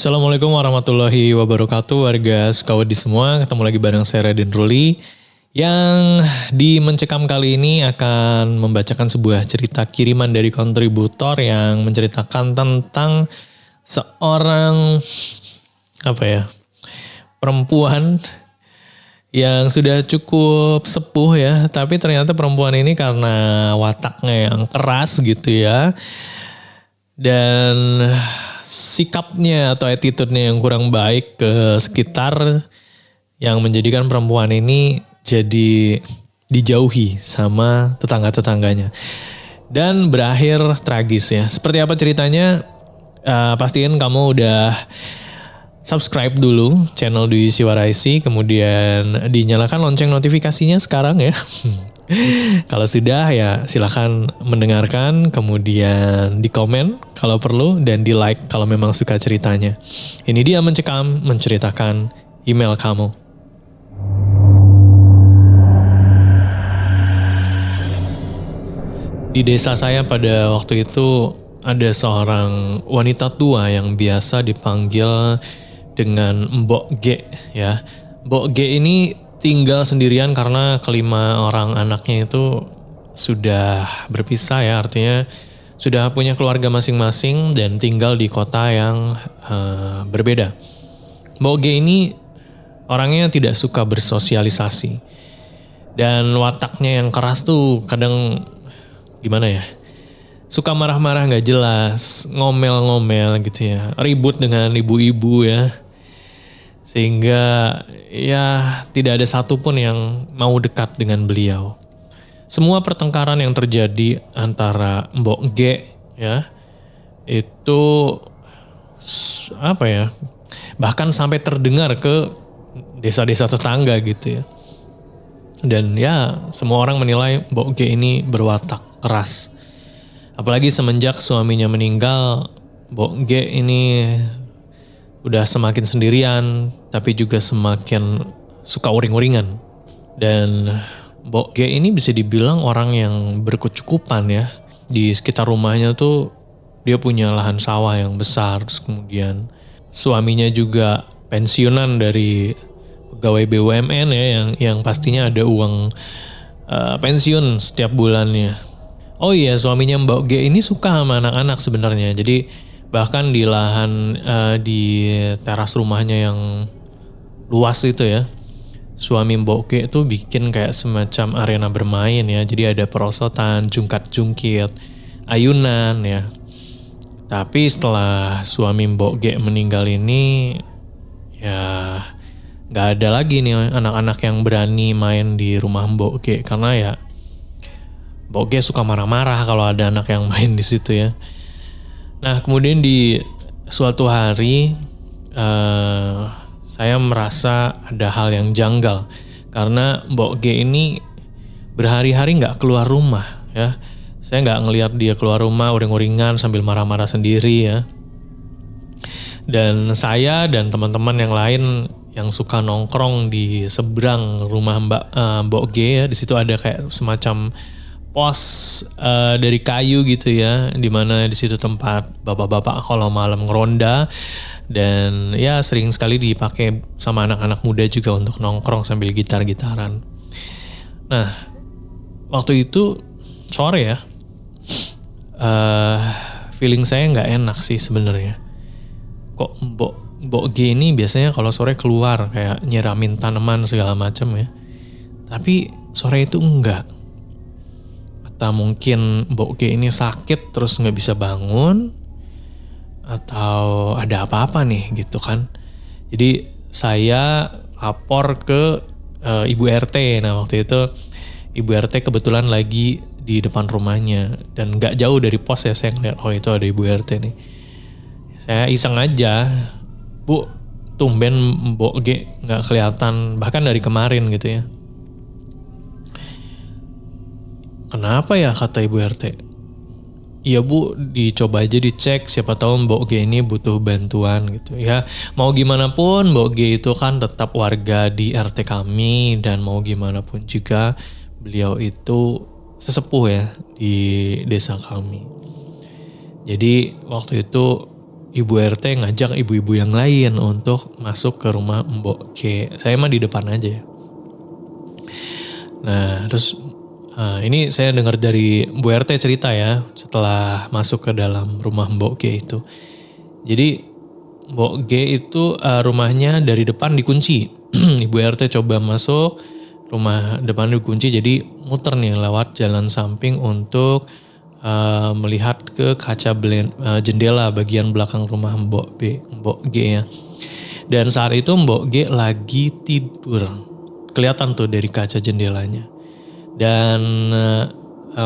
Assalamualaikum warahmatullahi wabarakatuh warga Sukawati semua. Ketemu lagi bareng saya Raden Ruli yang di Mencekam kali ini akan membacakan sebuah cerita kiriman dari kontributor yang menceritakan tentang seorang perempuan yang sudah cukup sepuh ya, tapi ternyata perempuan ini karena wataknya yang keras gitu ya, dan sikapnya atau attitude-nya yang kurang baik ke sekitar yang menjadikan perempuan ini jadi dijauhi sama tetangga-tetangganya. Dan berakhir tragis ya. Seperti apa ceritanya? Pastiin kamu udah subscribe dulu channel Dwi Siwaraisi, kemudian dinyalakan lonceng notifikasinya sekarang ya. Kalau sudah ya silahkan mendengarkan, kemudian di komen kalau perlu dan di like kalau memang suka ceritanya. Ini dia Mencekam menceritakan email kamu. Di desa saya pada waktu itu ada seorang wanita tua yang biasa dipanggil dengan Mbok G ya. Mbok G ini tinggal sendirian karena kelima orang anaknya itu sudah berpisah ya, artinya sudah punya keluarga masing-masing dan tinggal di kota yang berbeda. Mbok G ini orangnya tidak suka bersosialisasi dan wataknya yang keras tuh kadang gimana ya, suka marah-marah gak jelas, ngomel-ngomel gitu ya, ribut dengan ibu-ibu ya. Sehingga ya tidak ada satupun yang mau dekat dengan beliau. Semua pertengkaran yang terjadi antara Mbok G ya, itu bahkan sampai terdengar ke desa-desa tetangga gitu ya. Dan ya semua orang menilai Mbok G ini berwatak keras. Apalagi semenjak suaminya meninggal, Mbok G ini udah semakin sendirian, tapi juga semakin suka uring-uringan. Dan Mbok G ini bisa dibilang orang yang berkecukupan ya. Di sekitar rumahnya tuh dia punya lahan sawah yang besar. Terus kemudian suaminya juga pensiunan dari pegawai BUMN ya, yang pastinya ada uang pensiun setiap bulannya. Oh iya, suaminya Mbok G ini suka sama anak-anak sebenarnya. Jadi bahkan di lahan di teras rumahnya yang luas itu ya, suami Mbok G itu bikin kayak semacam arena bermain ya. Jadi ada perosotan, jungkat-jungkit, ayunan ya. Tapi setelah suami Mbok G meninggal ini ya gak ada lagi nih anak-anak yang berani main di rumah Mbok G, karena ya Mbok G suka marah-marah kalau ada anak yang main di situ ya. Nah kemudian di suatu hari saya merasa ada hal yang janggal karena Mbok G ini berhari-hari nggak keluar rumah ya. Saya nggak ngelihat dia keluar rumah uring-uringan sambil marah-marah sendiri ya. Dan saya dan teman-teman yang lain yang suka nongkrong di seberang rumah Mbok G ya, di situ ada kayak semacam pos dari kayu gitu ya, dimana di situ tempat bapak-bapak kalau malam ngeronda, dan ya sering sekali dipakai sama anak-anak muda juga untuk nongkrong sambil gitar-gitaran. Nah waktu itu sore ya, feeling saya nggak enak sih sebenarnya. Kok Mbok G ini biasanya kalau sore keluar kayak nyiramin tanaman segala macam ya, tapi sore itu enggak. Atau mungkin Mbok G ini sakit terus nggak bisa bangun, atau ada apa-apa nih gitu kan. Jadi saya lapor ke Ibu RT. Nah waktu itu Ibu RT kebetulan lagi di depan rumahnya dan nggak jauh dari pos ya, saya ngeliat oh itu ada Ibu RT nih. Saya iseng aja, Bu, tumben Mbok G nggak kelihatan bahkan dari kemarin gitu ya. Kenapa ya, kata Ibu RT. Iya Bu, dicoba aja dicek, siapa tahu Mbok G ini butuh bantuan gitu ya. Mau gimana pun Mbok G itu kan tetap warga di RT kami, dan mau gimana pun juga beliau itu sesepuh ya di desa kami. Jadi waktu itu Ibu RT ngajak ibu-ibu yang lain untuk masuk ke rumah Mbok G. Saya mah di depan aja ya. Nah terus ini saya dengar dari Bu RT cerita ya setelah masuk ke dalam rumah Mbok G itu. Jadi Mbok G itu rumahnya dari depan dikunci. Ibu RT coba masuk, rumah depan dikunci, jadi muter nih lewat jalan samping untuk melihat ke kaca jendela bagian belakang rumah Mbok G ya. Dan saat itu Mbok G lagi tidur, kelihatan tuh dari kaca jendelanya. Dan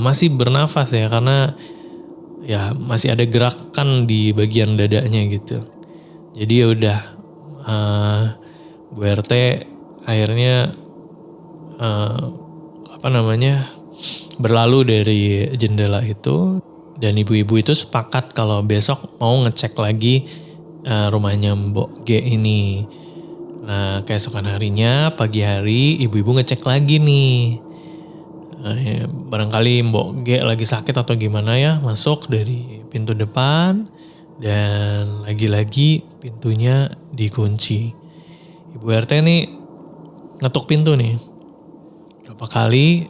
masih bernafas ya, karena ya masih ada gerakan di bagian dadanya gitu. Jadi ya udah Bu RT akhirnya berlalu dari jendela itu, dan ibu-ibu itu sepakat kalau besok mau ngecek lagi rumahnya Mbok G ini. Nah keesokan harinya pagi hari ibu-ibu ngecek lagi nih. Ya, barangkali Mbok G lagi sakit atau gimana ya, masuk dari pintu depan dan lagi-lagi pintunya dikunci. Ibu RT nih ngetuk pintu nih berapa kali,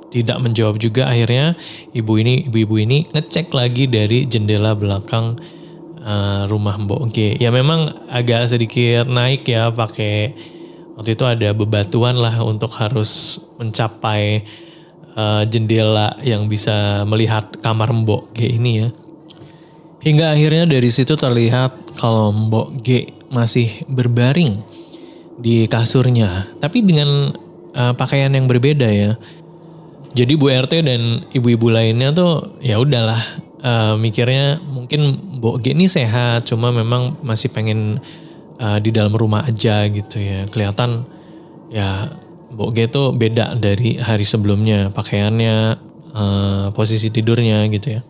tidak menjawab juga. Akhirnya ibu-ibu ini ngecek lagi dari jendela belakang rumah Mbok G. Ya memang agak sedikit naik ya, pakai waktu itu ada bebatuan lah untuk harus mencapai jendela yang bisa melihat kamar Mbok G ini ya. Hingga akhirnya dari situ terlihat kalau Mbok G masih berbaring di kasurnya, tapi dengan pakaian yang berbeda ya. Jadi Bu RT dan ibu-ibu lainnya tuh ya udahlah mikirnya mungkin Mbok G ini sehat, cuma memang masih pengen di dalam rumah aja gitu ya. Kelihatan ya Mbok G tuh beda dari hari sebelumnya, pakaiannya, posisi tidurnya gitu ya.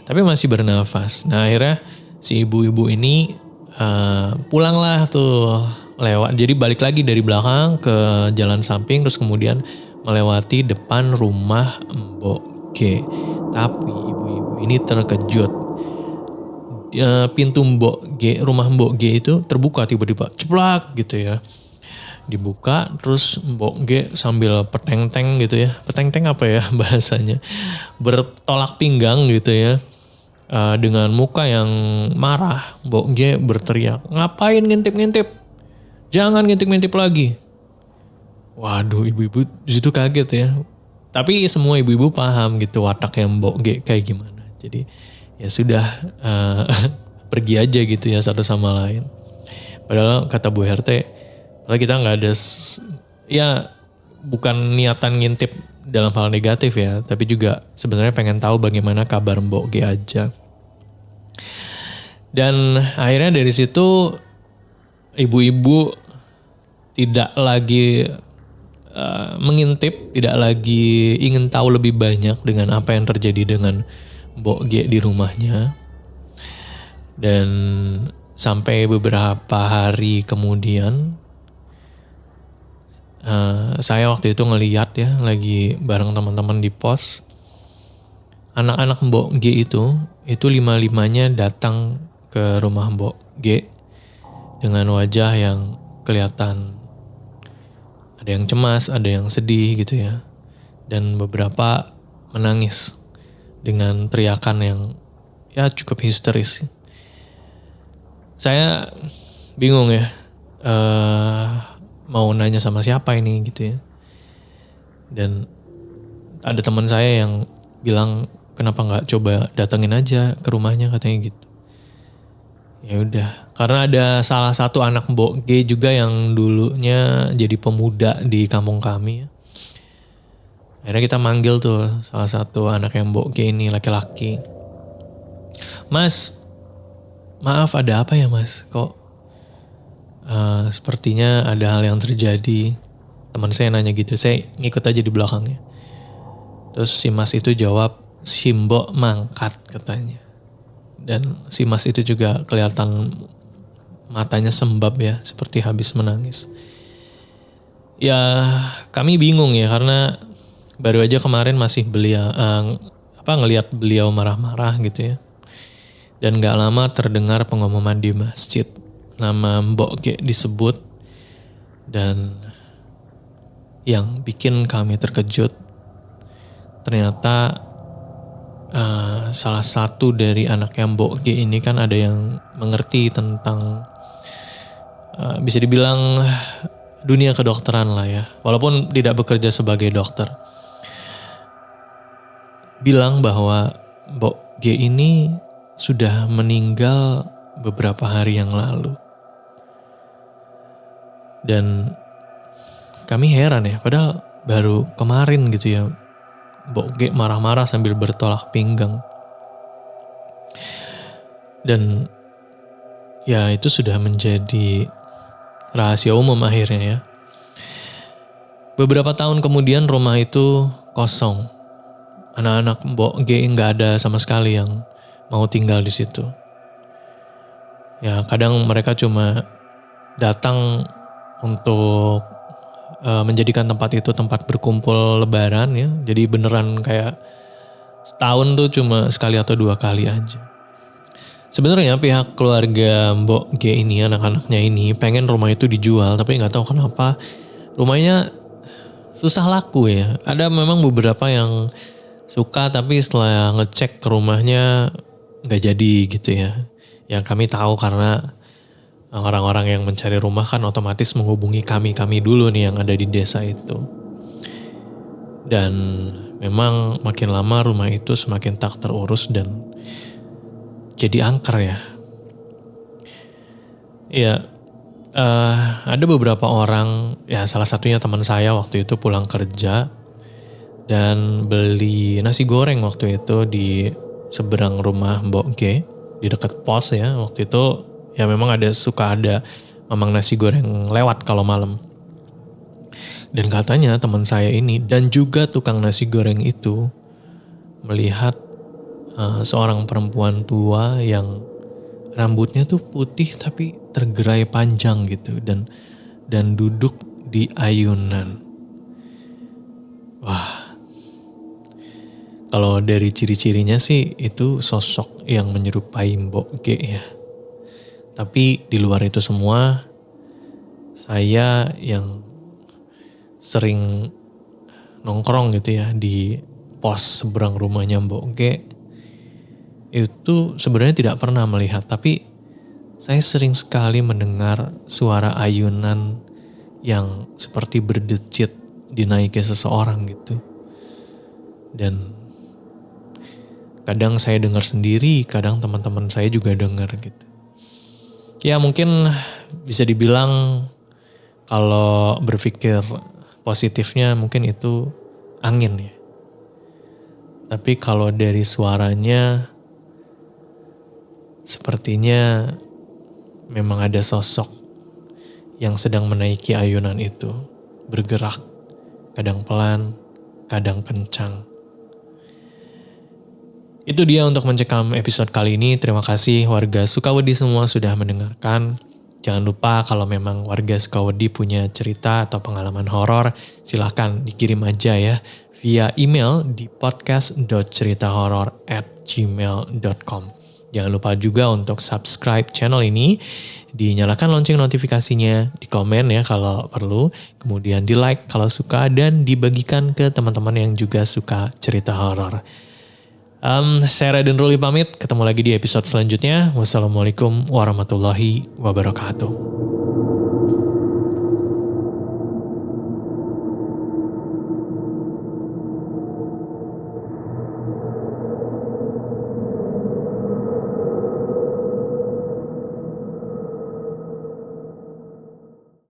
Tapi masih bernafas. Nah akhirnya si ibu-ibu ini pulanglah tuh lewat. Jadi balik lagi dari belakang ke jalan samping, terus kemudian melewati depan rumah Mbok G. Tapi ibu-ibu ini terkejut. Pintu Mbok G, rumah Mbok G itu terbuka tiba-tiba, ceplak gitu ya. Dibuka, terus Mbok G sambil peteng-teng gitu ya. Peteng-teng apa ya bahasanya? Bertolak pinggang gitu ya. Dengan muka yang marah, Mbok G berteriak, "Ngapain ngintip-ngintip? Jangan ngintip-ngintip lagi." Waduh, ibu-ibu disitu kaget ya. Tapi semua ibu-ibu paham gitu wataknya Mbok G kayak gimana. Jadi ya sudah pergi aja gitu ya satu sama lain. Padahal kata Bu RT, padahal kita nggak ada ya bukan niatan ngintip dalam hal negatif ya, tapi juga sebenarnya pengen tahu bagaimana kabar Mbok G aja. Dan akhirnya dari situ ibu-ibu tidak lagi mengintip, tidak lagi ingin tahu lebih banyak dengan apa yang terjadi dengan Mbok G di rumahnya. Dan sampai beberapa hari kemudian saya waktu itu ngeliat ya, lagi bareng teman-teman di pos. Anak-anak Mbok G itu 5-5-nya datang ke rumah Mbok G dengan wajah yang kelihatan ada yang cemas, ada yang sedih gitu ya. Dan beberapa menangis dengan teriakan yang ya cukup histeris. Saya bingung ya, mau nanya sama siapa ini gitu ya. Dan ada teman saya yang bilang, kenapa nggak coba datengin aja ke rumahnya, katanya gitu. Ya udah, karena ada salah satu anak Mbok G juga yang dulunya jadi pemuda di kampung kami. Akhirnya kita manggil tuh salah satu anak yang Mbok G ini, laki-laki. "Mas, maaf ada apa ya mas? Kok sepertinya ada hal yang terjadi." Teman saya nanya gitu, saya ngikut aja di belakangnya. Terus si mas itu jawab, "Si Mbok mangkat," katanya. Dan si mas itu juga kelihatan matanya sembab ya, seperti habis menangis. Ya kami bingung ya, karena baru aja kemarin masih ngelihat beliau marah-marah gitu ya. Dan gak lama terdengar pengumuman di masjid. Nama Mbok G disebut. Dan yang bikin kami terkejut, ternyata salah satu dari anaknya Mbok G ini kan ada yang mengerti tentang bisa dibilang dunia kedokteran lah ya. Walaupun tidak bekerja sebagai dokter. Bilang bahwa Mbok G ini sudah meninggal beberapa hari yang lalu. Dan kami heran ya, padahal baru kemarin gitu ya, Mbok G marah-marah sambil bertolak pinggang. Dan ya itu sudah menjadi rahasia umum akhirnya ya. Beberapa tahun kemudian rumah itu kosong. Anak-anak Mbok G nggak ada sama sekali yang mau tinggal di situ. Ya kadang mereka cuma datang untuk menjadikan tempat itu tempat berkumpul lebaran ya. Jadi beneran kayak setahun tuh cuma sekali atau 2 kali aja. Sebenarnya pihak keluarga Mbok G ini, anak-anaknya ini pengen rumah itu dijual, tapi nggak tahu kenapa rumahnya susah laku ya. Ada memang beberapa yang suka, tapi setelah ngecek ke rumahnya nggak jadi gitu ya. Yang kami tahu karena orang-orang yang mencari rumah kan otomatis menghubungi kami dulu nih yang ada di desa itu. Dan memang makin lama rumah itu semakin tak terurus dan jadi angker ya. Ya, ada beberapa orang, ya salah satunya teman saya waktu itu pulang kerja dan beli nasi goreng waktu itu di seberang rumah Mbok G, di dekat pos ya. Waktu itu ya memang suka ada mamang nasi goreng lewat kalau malam. Dan katanya teman saya ini dan juga tukang nasi goreng itu melihat seorang perempuan tua yang rambutnya tuh putih tapi tergerai panjang gitu dan duduk di ayunan. Wah. Kalau dari ciri-cirinya sih itu sosok yang menyerupai Mbok G ya. Tapi di luar itu semua, saya yang sering nongkrong gitu ya di pos seberang rumahnya Mbok G, itu sebenarnya tidak pernah melihat. Tapi saya sering sekali mendengar suara ayunan yang seperti berdecit dinaiki seseorang gitu. Dan kadang saya dengar sendiri, kadang teman-teman saya juga dengar gitu. Ya mungkin bisa dibilang kalau berpikir positifnya mungkin itu angin ya. Tapi kalau dari suaranya sepertinya memang ada sosok yang sedang menaiki ayunan itu. Bergerak, kadang pelan, kadang kencang. Itu dia untuk mencekam episode kali ini. Terima kasih warga Sukawedi semua sudah mendengarkan. Jangan lupa kalau memang warga Sukawedi punya cerita atau pengalaman horor, silahkan dikirim aja ya via email di podcast.ceritahoror@gmail.com. Jangan lupa juga untuk subscribe channel ini, dinyalakan lonceng notifikasinya, di komen ya kalau perlu, kemudian di like kalau suka, dan dibagikan ke teman-teman yang juga suka cerita horor. Saya Raden Ruli pamit, ketemu lagi di episode selanjutnya. Wassalamualaikum warahmatullahi wabarakatuh.